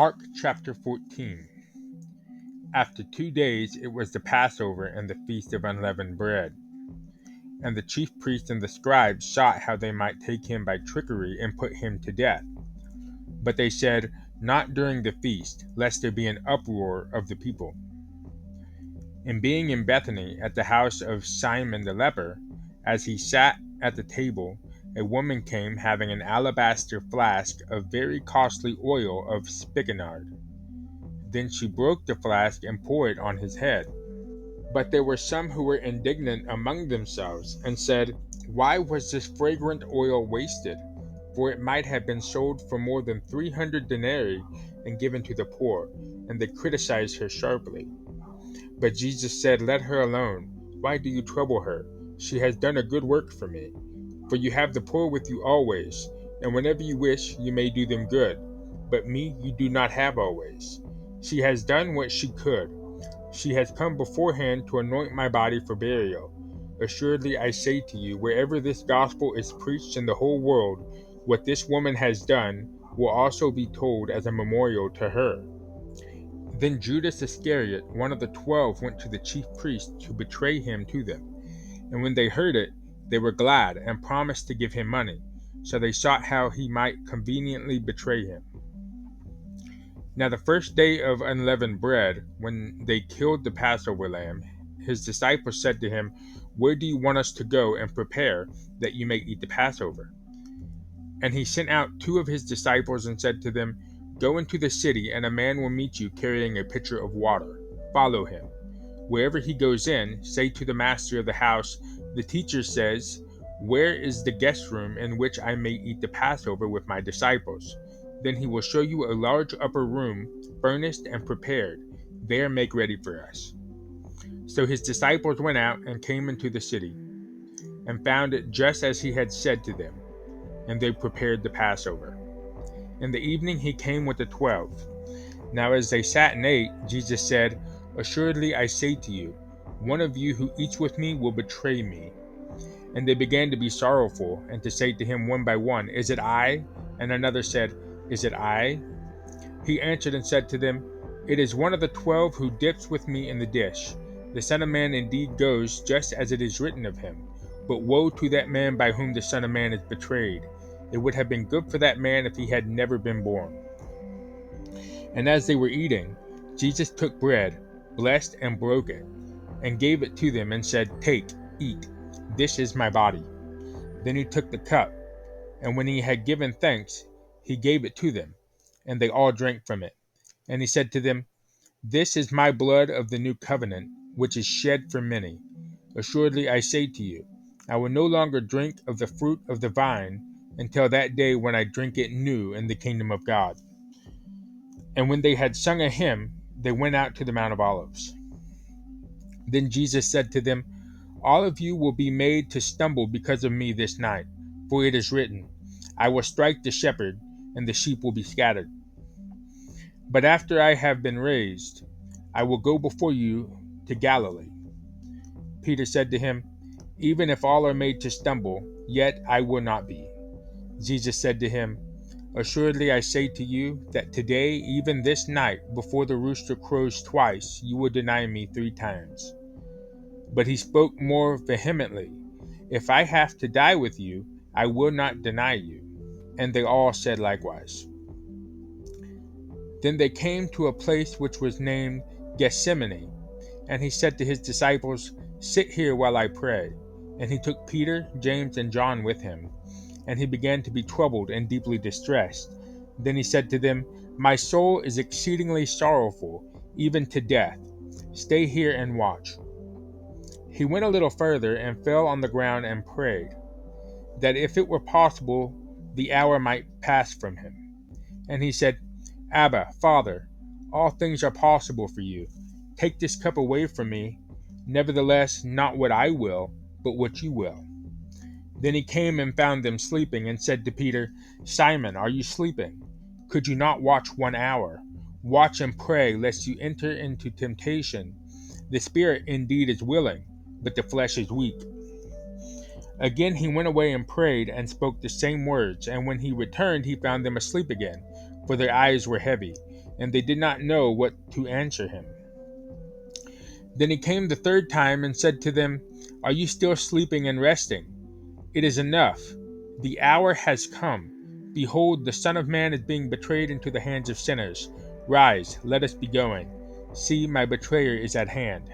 Mark chapter 14. After 2 days it was the Passover and the feast of unleavened bread. And the chief priests and the scribes sought how they might take him by trickery and put him to death. But they said, "Not during the feast, lest there be an uproar of the people." And being in Bethany at the house of Simon the leper, as he sat at the table, a woman came having an alabaster flask of very costly oil of spikenard. Then she broke the flask and poured it on his head. But there were some who were indignant among themselves, and said, "Why was this fragrant oil wasted? For it might have been sold for more than 300 denarii and given to the poor." And they criticized her sharply. But Jesus said, "Let her alone. Why do you trouble her? She has done a good work for me. For you have the poor with you always, and whenever you wish, you may do them good. But me you do not have always. She has done what she could. She has come beforehand to anoint my body for burial. Assuredly I say to you, wherever this gospel is preached in the whole world, what this woman has done will also be told as a memorial to her." Then Judas Iscariot, one of the 12, went to the chief priests to betray him to them. And when they heard it, they were glad, and promised to give him money. So they sought how he might conveniently betray him. Now the first day of unleavened bread, when they killed the Passover lamb, his disciples said to him, "Where do you want us to go and prepare, that you may eat the Passover?" And he sent out 2 of his disciples and said to them, "Go into the city, and a man will meet you carrying a pitcher of water. Follow him. Wherever he goes in, say to the master of the house, 'The teacher says, where is the guest room in which I may eat the Passover with my disciples?' Then he will show you a large upper room, furnished and prepared. There make ready for us." So his disciples went out and came into the city, and found it just as he had said to them, and they prepared the Passover. In the evening he came with the 12. Now as they sat and ate, Jesus said, "Assuredly I say to you, one of you who eats with me will betray me." And they began to be sorrowful, and to say to him one by one, "Is it I?" And another said, "Is it I?" He answered and said to them, "It is one of the 12 who dips with me in the dish. The Son of Man indeed goes just as it is written of him. But woe to that man by whom the Son of Man is betrayed. It would have been good for that man if he had never been born." And as they were eating, Jesus took bread, blessed and broke it, and gave it to them, and said, "Take, eat. This is my body." Then he took the cup, and when he had given thanks, he gave it to them, and they all drank from it. And he said to them, "This is my blood of the new covenant, which is shed for many. Assuredly I say to you, I will no longer drink of the fruit of the vine until that day when I drink it new in the kingdom of God." And when they had sung a hymn, they went out to the Mount of Olives. Then Jesus said to them, "All of you will be made to stumble because of me this night, for it is written, 'I will strike the shepherd, and the sheep will be scattered.' But after I have been raised, I will go before you to Galilee." Peter said to him, "Even if all are made to stumble, yet I will not be." Jesus said to him, "Assuredly I say to you, that today, even this night, before the rooster crows twice, you will deny me 3 times. But he spoke more vehemently, "If I have to die with you, I will not deny you." And they all said likewise. Then they came to a place which was named Gethsemane, and he said to his disciples, "Sit here while I pray." And he took Peter, James, and John with him. And he began to be troubled and deeply distressed. Then he said to them, "My soul is exceedingly sorrowful, even to death. Stay here and watch." He went a little further and fell on the ground and prayed, that if it were possible, the hour might pass from him. And he said, "Abba, Father, all things are possible for you. Take this cup away from me. Nevertheless, not what I will, but what you will." Then he came and found them sleeping, and said to Peter, "Simon, are you sleeping? Could you not watch 1 hour? Watch and pray, lest you enter into temptation. The spirit indeed is willing, but the flesh is weak." Again he went away and prayed, and spoke the same words. And when he returned, he found them asleep again, for their eyes were heavy. and they did not know what to answer him. Then he came the third time and said to them, "Are you still sleeping and resting? It is enough. The hour has come. Behold, the Son of Man is being betrayed into the hands of sinners. Rise, let us be going. See, my betrayer is at hand."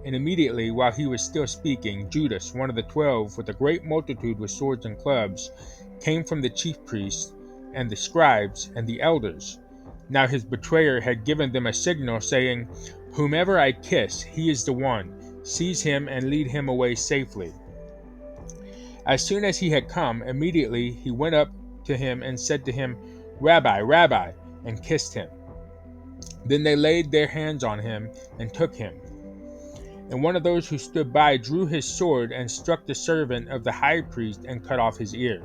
And immediately, while he was still speaking, Judas, one of the 12, with a great multitude with swords and clubs, came from the chief priests and the scribes and the elders. Now his betrayer had given them a signal, saying, "Whomever I kiss, he is the one. Seize him and lead him away safely." As soon as he had come, immediately he went up to him and said to him, "Rabbi, Rabbi," and kissed him. Then they laid their hands on him and took him. And one of those who stood by drew his sword and struck the servant of the high priest and cut off his ear.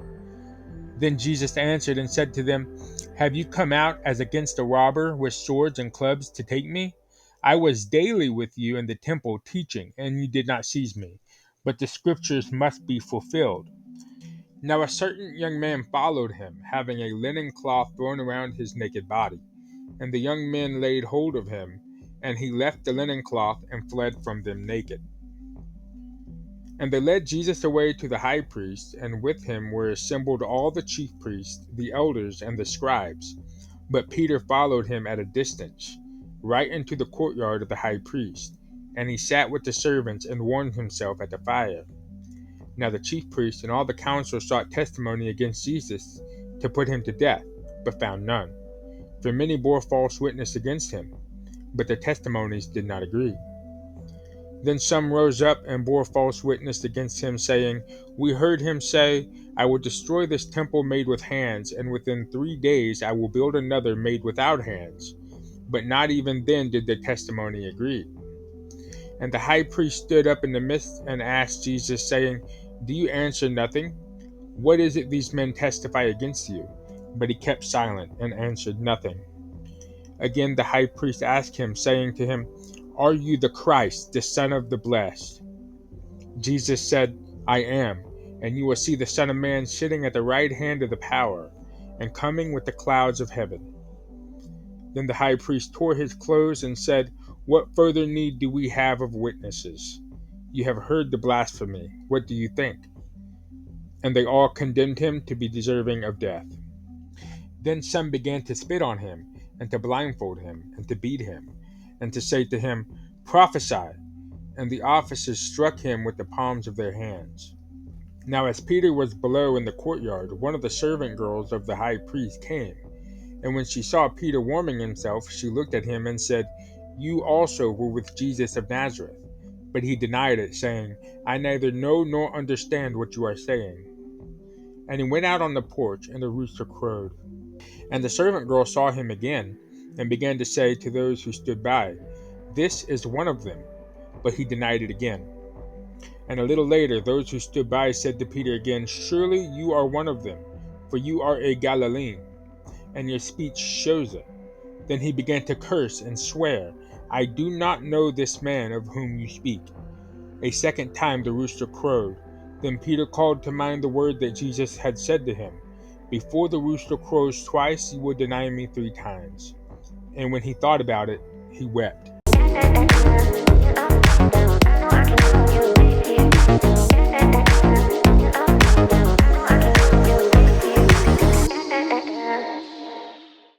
Then Jesus answered and said to them, "Have you come out as against a robber with swords and clubs to take me? I was daily with you in the temple teaching, and you did not seize me. But the scriptures must be fulfilled." Now a certain young man followed him, having a linen cloth thrown around his naked body. And the young men laid hold of him, and he left the linen cloth and fled from them naked. And they led Jesus away to the high priest, and with him were assembled all the chief priests, the elders, and the scribes. But Peter followed him at a distance, right into the courtyard of the high priest, and he sat with the servants and warmed himself at the fire. Now the chief priests and all the council sought testimony against Jesus to put him to death, but found none. For many bore false witness against him, but their testimonies did not agree. Then some rose up and bore false witness against him, saying, "We heard him say, 'I will destroy this temple made with hands, and within 3 days I will build another made without hands.' But not even then did their testimony agree. And the high priest stood up in the midst and asked Jesus, saying, 'Do you answer nothing? What is it these men testify against you?' But he kept silent and answered nothing. Again the high priest asked him, saying to him, 'Are you the Christ, the Son of the Blessed?' Jesus said, 'I am, and you will see the Son of Man sitting at the right hand of the power, and coming with the clouds of heaven.' Then the high priest tore his clothes and said, 'What further need do we have of witnesses? You have heard the blasphemy. What do you think?' And they all condemned him to be deserving of death. Then some began to spit on him, and to blindfold him, and to beat him, and to say to him, 'Prophesy!' And the officers struck him with the palms of their hands. Now as Peter was below in the courtyard, one of the servant girls of the high priest came. And when she saw Peter warming himself, she looked at him and said, 'You also were with Jesus of Nazareth.' But he denied it, saying, 'I neither know nor understand what you are saying.' And he went out on the porch, and the rooster crowed. And the servant girl saw him again, and began to say to those who stood by, 'This is one of them.' But he denied it again. And a little later, those who stood by said to Peter again, 'Surely you are one of them, for you are a Galilean, and your speech shows it.' Then he began to curse and swear, 'I do not know this man of whom you speak.' A second time the rooster crowed. Then Peter called to mind the word that Jesus had said to him, 'Before the rooster crows twice, you will deny me 3 times.' And when he thought about it, he wept.